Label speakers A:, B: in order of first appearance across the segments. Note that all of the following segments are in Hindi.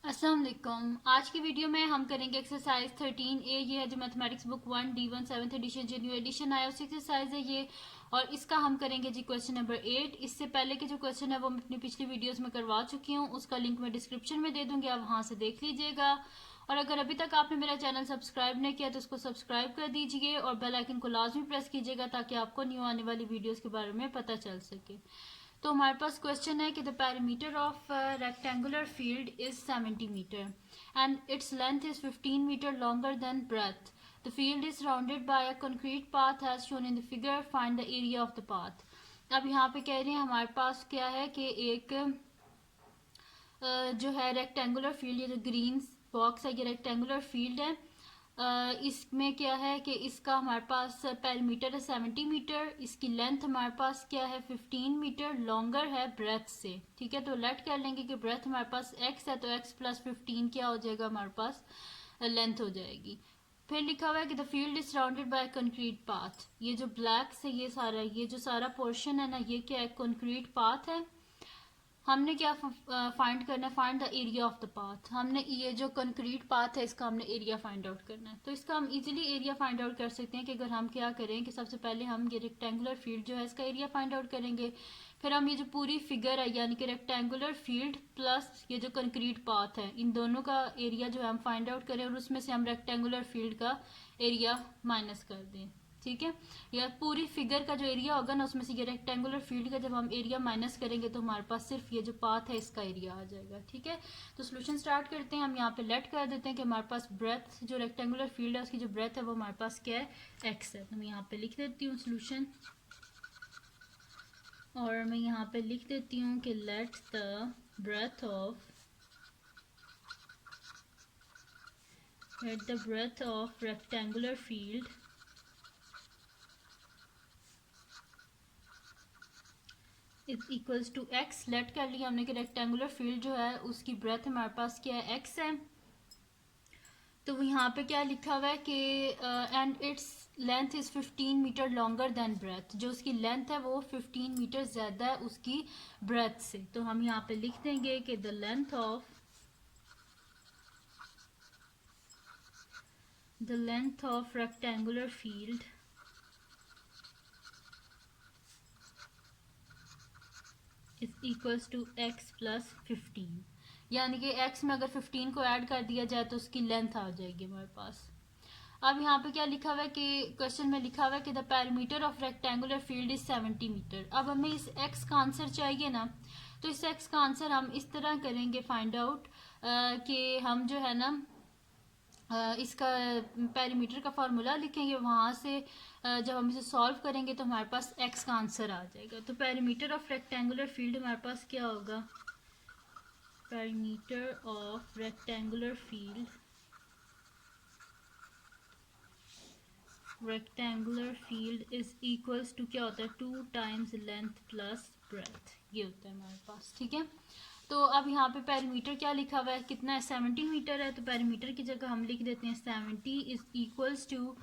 A: अस्सलाम वालेकुम। आज की वीडियो में हम करेंगे एक्सरसाइज 13A। ये है जो mathematics book 1 D1 7th edition जो न्यू एडिशन आया उसी एक्सरसाइज है ये। और इसका हम करेंगे जी क्वेश्चन नंबर 8। इससे पहले के जो क्वेश्चन है वो मैं अपनी पिछली वीडियोस में करवा चुकी हूँ, उसका लिंक मैं डिस्क्रिप्शन में दे दूंगी, आप वहां से देख लीजिएगा। और अगर अभी तक आपने मेरा चैनल सब्सक्राइब नहीं किया तो उसको सब्सक्राइब कर दीजिए और बेल आइकन को लाजमी प्रेस कीजिएगा ताकि आपको न्यू आने वाली वीडियोस के बारे में पता चल सके। तो हमारे पास क्वेश्चन है कि the perimeter of rectangular field is 70 metre and it's length is 15 metre longer than breadth. The field is surrounded by a concrete path as shown in the figure, find the area of the path. अब यहाँ पे कह रहे हैं हमारे पास क्या है कि एक जो है रेक्टेंगुलर फील्ड, ये जो ग्रीन बॉक्स है ये रेक्टेंगुलर फील्ड है। इसमें क्या है कि इसका हमारे पास पेरीमीटर है 70 मीटर, इसकी लेंथ हमारे पास क्या है 15 मीटर लॉन्गर है ब्रेथ से। ठीक है, तो लेट कर लेंगे कि ब्रेथ हमारे पास x है तो x प्लस 15 क्या हो जाएगा, हमारे पास लेंथ हो जाएगी। फिर लिखा हुआ है कि the field is surrounded bye concrete path. ये जो ब्लैक से ये जो सारा पोर्शन है ना, ये क्या है, कंक्रीट पाथ है। हमने क्या फाइंड करना है, find the area of the path. हमने ये जो कंक्रीट पाथ है इसका हमने एरिया फाइंड आउट करना है। तो इसका हम इजीली एरिया फाइंड आउट कर सकते हैं कि अगर हम क्या करें कि सबसे पहले हम ये रेक्टेंगुलर फील्ड जो है इसका एरिया फाइंड आउट करेंगे। फिर हम ये जो पूरी फिगर है यानी कि रेक्टेंगुलर फील्ड प्लस ये जो कंक्रीट पाथ है, इन दोनों का एरिया जो है हम फाइंड आउट करें और उसमें से हम रेक्टेंगुलर फील्ड का एरिया माइनस कर दें। ठीक है, या पूरी फिगर का जो एरिया होगा ना उसमें से ये रेक्टेंगुलर फील्ड का जब हम एरिया माइनस करेंगे तो हमारे पास सिर्फ ये जो पाथ है इसका एरिया आ जाएगा। ठीक है, तो सोल्यूशन स्टार्ट करते हैं। हम यहाँ पे लेट कर देते हैं कि हमारे पास ब्रेथ जो रेक्टेंगुलर फील्ड है उसकी जो ब्रेथ है वो हमारे पास क्या है, एक्स है। तो मैं यहाँ पे लिख देती हूँ सोल्यूशन, और मैं यहाँ पे लिख देती हूँ कि let the breadth of rectangular field is equals to x. Let कर लिया हमने कि रेक्टेंगुलर फील्ड जो है उसकी ब्रेथ हमारे पास क्या है, एक्स है। तो यहाँ पे क्या लिखा हुआ है कि and it's length is 15 metre longer than breadth. जो उसकी लेंथ है वो 15 मीटर ज्यादा है उसकी ब्रेथ से। तो हम यहाँ पे लिख देंगे कि the length of rectangular field is equals to x plus 15, यानी कि x में अगर 15 को ऐड कर दिया जाए तो उसकी लेंथ आ जाएगी हमारे पास। अब यहाँ पे क्या लिखा हुआ है कि क्वेश्चन में लिखा हुआ है कि the perimeter of rectangular field is 70 metre. अब हमें इस x का आंसर चाहिए ना, तो इस x का आंसर हम इस तरह करेंगे फाइंड आउट कि हम जो है ना इसका पेरीमीटर का फार्मूला लिखेंगे, वहां से जब हम इसे सॉल्व करेंगे तो हमारे पास x का आंसर आ जाएगा। तो पेरीमीटर ऑफ रेक्टेंगुलर फील्ड हमारे पास क्या होगा, perimeter of rectangular field is equals to क्या होता है, 2 टाइम्स लेंथ प्लस ब्रेथ, ये होता है हमारे पास। ठीक है, तो अब यहाँ पे पेरीमीटर क्या लिखा हुआ है, कितना है, 70 मीटर है। तो पेरीमीटर की जगह हम लिख देते हैं 70 is equals to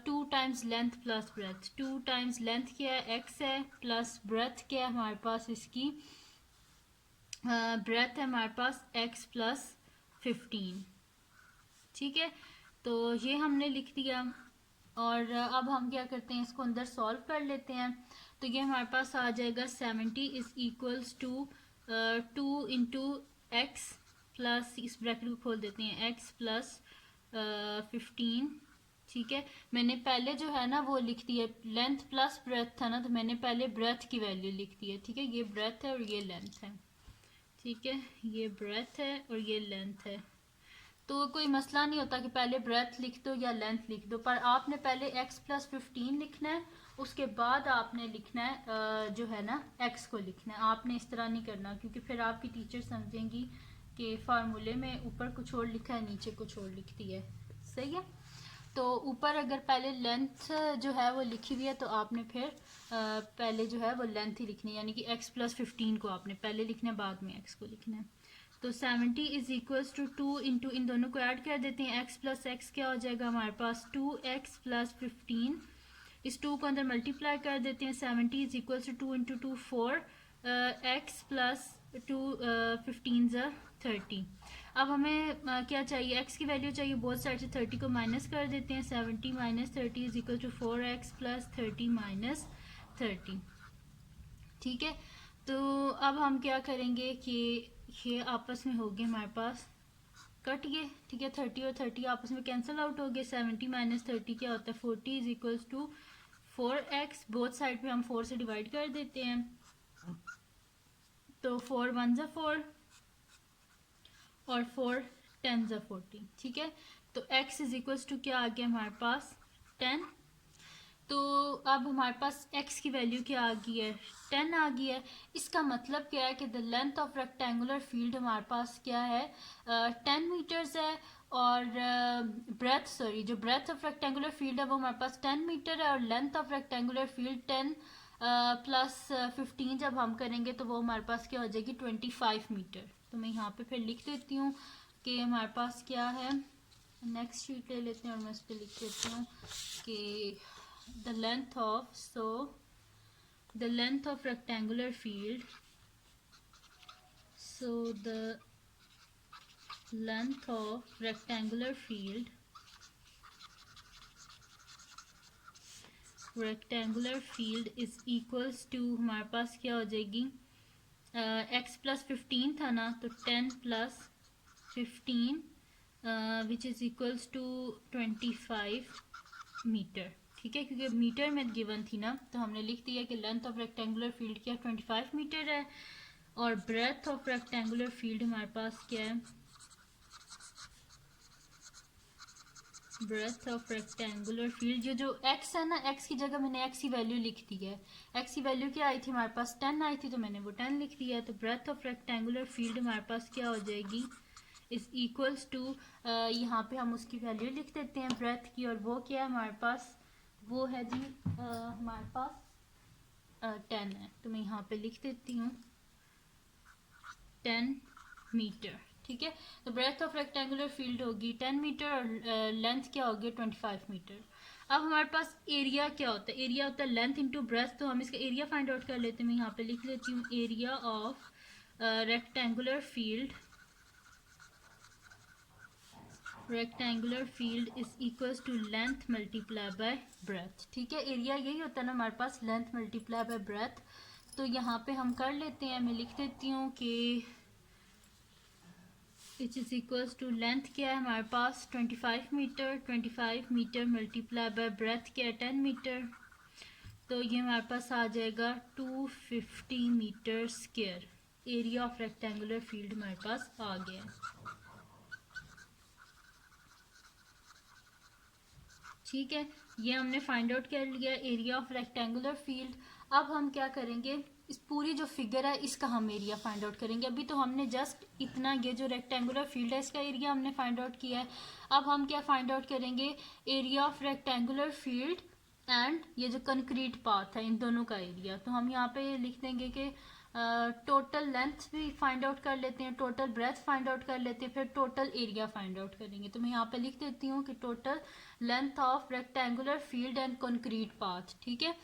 A: 2 times length plus breadth. 2 times length क्या है, x है, प्लस ब्रेथ क्या है हमारे पास, इसकी ब्रेथ है हमारे पास x प्लस 15। ठीक है, तो ये हमने लिख दिया। और अब हम क्या करते हैं, इसको अंदर सॉल्व कर लेते हैं। तो ये हमारे पास आ जाएगा 70 is equals to 2 into x plus, इस ब्रैकेट को खोल देते हैं, एक्स प्लस 15। ठीक है, मैंने पहले जो है ना वो लिख दी है, लेंथ प्लस ब्रेथ था ना, तो मैंने पहले ब्रेथ की वैल्यू लिख दी है। ठीक है, ये ब्रेथ है और ये लेंथ है। ठीक है, ये ब्रेथ है और ये लेंथ है। तो कोई मसला नहीं होता कि पहले ब्रेथ लिख दो या लेंथ लिख दो, पर आपने पहले x प्लस 15 लिखना है, उसके बाद आपने लिखना है जो है ना x को लिखना है। आपने इस तरह नहीं करना, क्योंकि फिर आपकी टीचर समझेंगी कि फार्मूले में ऊपर कुछ और लिखा है नीचे कुछ और लिखती है। सही है, तो ऊपर अगर पहले लेंथ जो है वो लिखी हुई है तो आपने फिर पहले जो है वो लेंथ ही लिखनी है, यानी कि x प्लस 15 को आपने पहले लिखना है, बाद में x को लिखना है। तो 70 इज इक्वल्स टू 2 इंटू, इन दोनों को ऐड कर देते हैं, x प्लस एक्स क्या हो जाएगा हमारे पास, 2x प्लस 15। इस 2 को अंदर मल्टीप्लाई कर देते हैं, 70 is equals to 2 into 2 4, x plus 2 15 ज़ा 30। अब हमें क्या चाहिए, x की वैल्यू चाहिए, बोथ साइड से 30 को माइनस कर देते हैं। 70 minus 30 is equal to 4x plus 30 minus 30। ठीक है, तो अब हम क्या करेंगे कि ये आपस में हो गए हमारे पास कट गए। ठीक है, 30 और 30 आपस में कैंसिल आउट हो गए। 70 माइनस 30 क्या होता है, 40 is equals to 4x। Both side पे हम 4 से डिवाइड कर देते हैं, तो 4 1 ज़ा 4 और 4 10 ज़ा 40। ठीक है, तो x इज इक्वल्स टू क्या आ गया हमारे पास, 10। तो अब हमारे पास x की वैल्यू क्या आ गई है, 10 आ गई है। इसका मतलब क्या है कि the length of rectangular field हमारे पास क्या है, 10 मीटर्स है। और जो ब्रेथ ऑफ रेक्टेंगुलर फील्ड है वो हमारे पास 10 मीटर है, और length of rectangular field 10 plus 15 जब हम करेंगे तो वो हमारे पास क्या हो जाएगी, 25 मीटर। तो मैं यहाँ पे फिर लिख देती हूँ कि हमारे पास क्या है, नेक्स्ट शीट ले लेते हैं और मैं इस पर लिख देती हूँ कि the length of rectangular field, so the length of rectangular field is equals to, हमारे पास क्या हो जाएगी, x प्लस 15 था ना, तो 10 plus 15 which is equals to 25 metre. ठीक है, क्योंकि मीटर में गिवन थी ना, तो हमने लिख दिया कि लेंथ ऑफ रेक्टेंगुलर फील्ड क्या 25 मीटर है, और ब्रेथ ऑफ रेक्टेंगुलर फील्ड हमारे पास क्या है, ब्रेथ ऑफ रेक्टेंगुलर फील्ड जो x है ना, x की जगह मैंने x की वैल्यू लिख दी है। x की वैल्यू क्या आई थी हमारे पास, 10 आई थी, तो मैंने वो 10 लिख दिया है। तो ब्रेथ ऑफ रेक्टेंगुलर फील्ड हमारे पास क्या हो जाएगी, इज इक्वल्स टू, यहाँ पे हम उसकी वैल्यू लिख देते हैं ब्रेथ की, और वो क्या है हमारे पास, वो है जी हमारे पास 10 है। तो मैं यहाँ पे लिख देती हूँ 10 मीटर। ठीक है, तो ब्रेथ ऑफ रेक्टेंगुलर फील्ड होगी 10 मीटर, और लेंथ क्या होगी 25 मीटर। अब हमारे पास एरिया क्या होता है, एरिया होता है लेंथ इंटू ब्रेथ। तो हम इसका एरिया फाइंड आउट कर लेते हैं। मैं यहाँ पे लिख लेती हूँ area of rectangular field is equals to length multiply by breadth. ठीक है, एरिया यही होता है ना हमारे पास, लेंथ मल्टीप्लाई बाय ब्रेथ। तो यहाँ पे हम कर लेते हैं, मैं लिख देती हूँ कि it is equals to length क्या है हमारे पास 25 metre, 25 metre multiply by breadth क्या है 10 मीटर। तो ये हमारे पास आ जाएगा 250 metre square. Area of rectangular field हमारे पास आ गया है। ठीक है, ये हमने फाइंड आउट कर लिया एरिया ऑफ रेक्टेंगुलर फील्ड। अब हम क्या करेंगे, इस पूरी जो फिगर है इसका हम एरिया फाइंड आउट करेंगे। अभी तो हमने जस्ट इतना, ये जो रेक्टेंगुलर फील्ड है इसका एरिया हमने फाइंड आउट किया है। अब हम क्या फाइंड आउट करेंगे, area of rectangular field and ये जो कंक्रीट पाथ है इन दोनों का एरिया। तो हम यहाँ पे लिख देंगे कि टोटल लेंथ भी फाइंड आउट कर लेते हैं, टोटल ब्रेथ फाइंड आउट कर लेते हैं, फिर टोटल एरिया फाइंड आउट करेंगे। तो मैं यहाँ पे लिख देती हूँ कि total length of rectangular field and concrete path. ठीक है,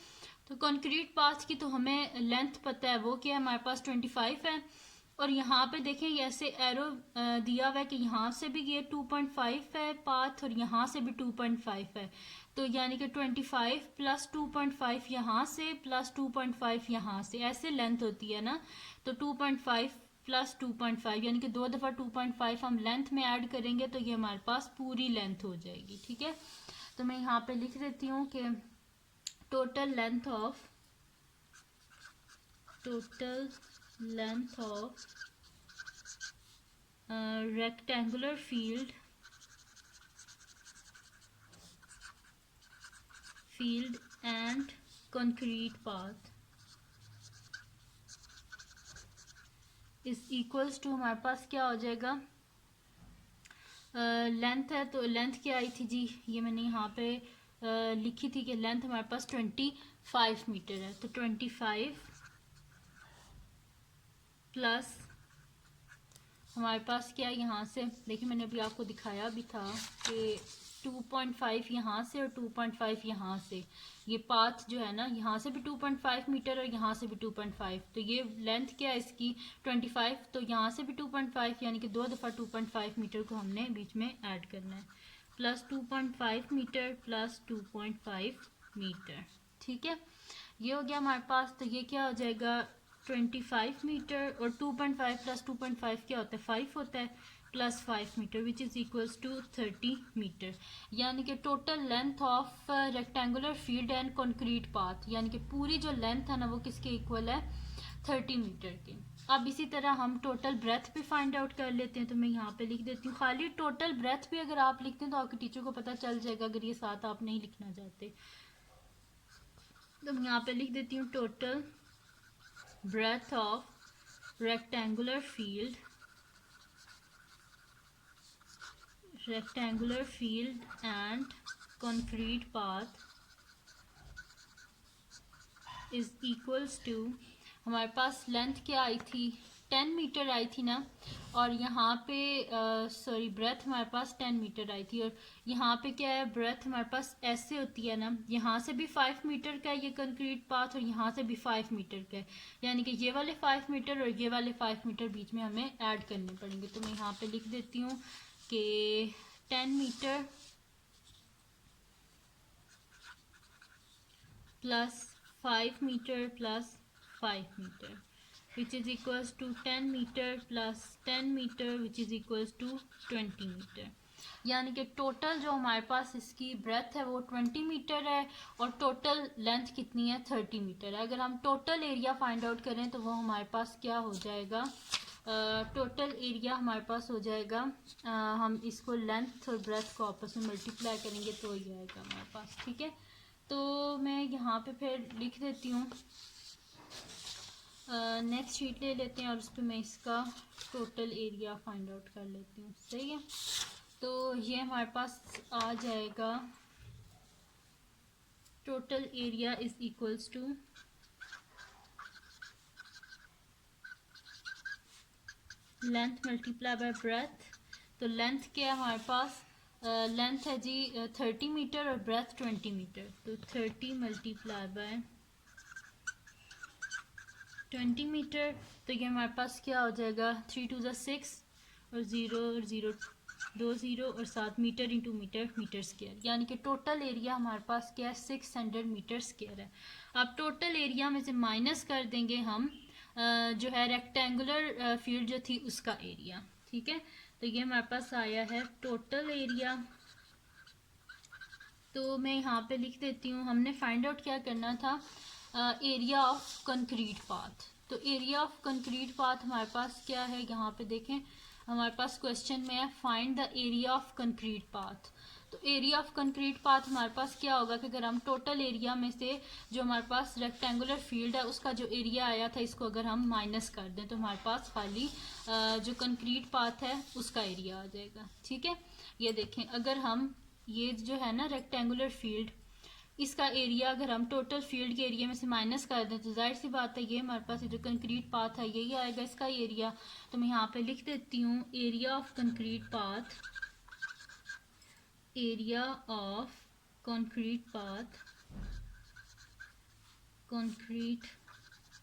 A: तो कंक्रीट पाथ की तो हमें लेंथ पता है, वो क्या है हमारे पास 25 है। और यहाँ पे देखें ये ऐसे एरो दिया हुआ है कि यहाँ से भी ये 2.5 है पाथ, और यहाँ से भी 2.5 है। तो यानी कि 25 प्लस 2.5 यहाँ से प्लस 2.5 यहाँ से, ऐसे लेंथ होती है ना। तो 2.5 प्लस 2.5 यानी कि 2 दफ़ा 2.5 हम लेंथ में ऐड करेंगे तो ये हमारे पास पूरी लेंथ हो जाएगी। ठीक है, तो मैं यहाँ पे लिख देती हूँ कि total length of rectangular field and concrete path is equals to, हमारे पास क्या हो जाएगा, लेंथ है तो लेंथ क्या आई थी जी, ये मैंने यहाँ पे लिखी थी कि लेंथ हमारे पास 25 मीटर है। तो 25 प्लस हमारे पास क्या है, यहाँ से देखिए मैंने अभी आपको दिखाया भी था कि 2.5 यहाँ से और 2.5 यहाँ से, ये पाथ जो है ना यहाँ से भी 2.5 मीटर और यहाँ से भी 2.5, तो ये लेंथ क्या है इसकी 25, तो यहाँ से भी 2.5 यानी कि 2 दफ़ा 2.5 मीटर को हमने बीच में ऐड करना है, प्लस 2.5 मीटर प्लस 2.5 मीटर। ठीक है, ये हो गया हमारे पास। तो ये क्या हो जाएगा 25 मीटर और 2.5 प्लस 2.5 क्या होता है 5 होता है, plus 5 metre which is equals to 30 metre. यानी कि total length of rectangular field and concrete path, यानी कि पूरी जो लेंथ है ना वो किसके इक्वल है 30 मीटर के। अब इसी तरह हम टोटल ब्रेथ भी फाइंड आउट कर लेते हैं, तो मैं यहाँ पे लिख देती हूँ। खाली टोटल ब्रेथ भी अगर आप लिखते हैं तो आपके टीचर को पता चल जाएगा, अगर ये साथ आप नहीं लिखना चाहते तो मैं यहाँ पे लिख देती हूँ total breadth of rectangular field and concrete path is equals to, हमारे पास लेंथ क्या आई थी 10 मीटर आई थी ना, और यहाँ पे सॉरी ब्रेथ हमारे पास 10 मीटर आई थी, और यहाँ पे क्या है ब्रेथ हमारे पास ऐसे होती है ना, यहाँ से भी 5 मीटर का है ये कंक्रीट पाथ और यहाँ से भी 5 मीटर का है, यानी कि ये वाले 5 मीटर और ये वाले 5 मीटर बीच में हमें ऐड करने पड़ेंगे। तो मैं यहाँ पे लिख देती हूँ कि 10 metre plus 5 metre plus 5 metre which is equals to 10 metre plus 10 metre which is equals to 20 metre. यानी कि टोटल जो हमारे पास इसकी ब्रेथ है वो 20 मीटर है और टोटल लेंथ कितनी है 30 मीटर है। अगर हम टोटल एरिया फाइंड आउट करें तो वो हमारे पास क्या हो जाएगा, टोटल एरिया हमारे पास हो जाएगा, हम इसको लेंथ और ब्रेथ को आपस में मल्टीप्लाई करेंगे तो ये आएगा हमारे पास। ठीक है, तो मैं यहाँ पे फिर लिख देती हूँ, नेक्स्ट शीट ले लेते हैं और उस पर मैं इसका टोटल एरिया फाइंड आउट कर लेती हूँ। सही है, तो ये हमारे पास आ जाएगा total area is equals to length multiply by breadth. तो लेंथ क्या है हमारे पास, लेंथ है जी 30 मीटर और ब्रेथ 20 मीटर, तो 30 मल्टीप्लाई बाय 20 मीटर, तो ये हमारे पास क्या हो जाएगा 3 टू ज़ा 6 और 0 2 0 और 7 metre into metre metre square, यानी कि टोटल एरिया हमारे पास क्या है 600 मीटर स्क्वायर है। अब टोटल एरिया में से माइनस कर देंगे हम जो है रेक्टेंगुलर फील्ड जो थी उसका एरिया। ठीक है, तो ये हमारे पास आया है टोटल एरिया। तो मैं यहाँ पे लिख देती हूँ, हमने फाइंड आउट क्या करना था, एरिया ऑफ कंक्रीट पाथ। तो एरिया ऑफ कंक्रीट पाथ हमारे पास क्या है, यहाँ पे देखें हमारे पास क्वेश्चन में है find the area of concrete path. तो एरिया ऑफ कंक्रीट पाथ हमारे पास क्या होगा कि अगर हम टोटल एरिया में से जो हमारे पास रेक्टेंगुलर फील्ड है उसका जो एरिया आया था इसको अगर हम माइनस कर दें तो हमारे पास खाली जो कंक्रीट पाथ है उसका एरिया आ जाएगा। ठीक है, ये देखें अगर हम ये जो है ना रेक्टेंगुलर फील्ड इसका एरिया अगर हम टोटल फील्ड के एरिया में से माइनस कर दें तो जाहिर सी बात है ये हमारे पास जो कंक्रीट पाथ है यही आएगा इसका एरिया। तो मैं यहाँ पे लिख देती हूँ area of concrete path, area of concrete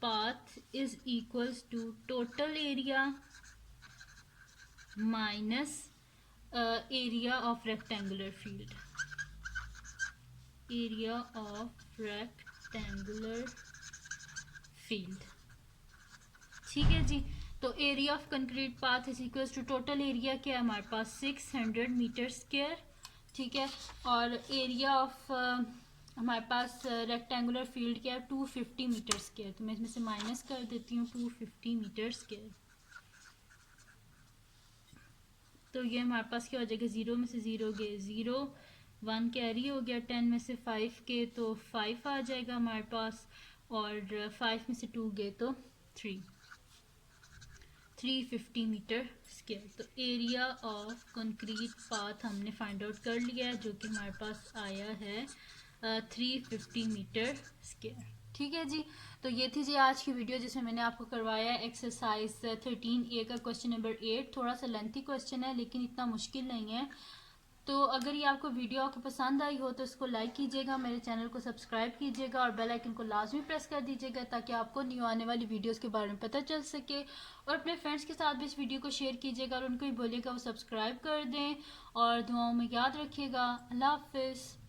A: path is equals to total area minus area of rectangular field, area of rectangular field. ठीक है जी, तो area of concrete path is equals to total area क्या है हमारे पास 600 मीटर स्क्वायर। ठीक है, और एरिया ऑफ हमारे पास रेक्टेंगुलर फील्ड क्या है 250 मीटर स्क्वायर, तो मैं इसमें से माइनस कर देती हूँ 250 मीटर स्क्वायर। तो ये हमारे पास क्या हो जाएगा 0 में से 0 गए 0, 1 कैरी हो गया, 10 में से 5 के तो 5 आ जाएगा हमारे पास, और 5 में से 2 गए तो 350 मीटर स्क्वायर। तो एरिया ऑफ कंक्रीट पाथ हमने फाइंड आउट कर लिया है जो कि हमारे पास आया है 350 मीटर स्क्वायर। ठीक है जी, तो ये थी जी आज की वीडियो जिसमें मैंने आपको करवाया एक्सरसाइज 13A का क्वेश्चन नंबर 8। थोड़ा सा लेंथी क्वेश्चन है लेकिन इतना मुश्किल नहीं है, तो अगर ये आपको वीडियो आपको पसंद आई हो तो इसको लाइक कीजिएगा, मेरे चैनल को सब्सक्राइब कीजिएगा और बेल आइकन को लाजमी प्रेस कर दीजिएगा ताकि आपको न्यू आने वाली वीडियोस के बारे में पता चल सके। और अपने फ्रेंड्स के साथ भी इस वीडियो को शेयर कीजिएगा और उनको भी बोलिएगा वो सब्सक्राइब कर दें। और दुआओं में याद रखिएगा। अल्लाह हाफिज़।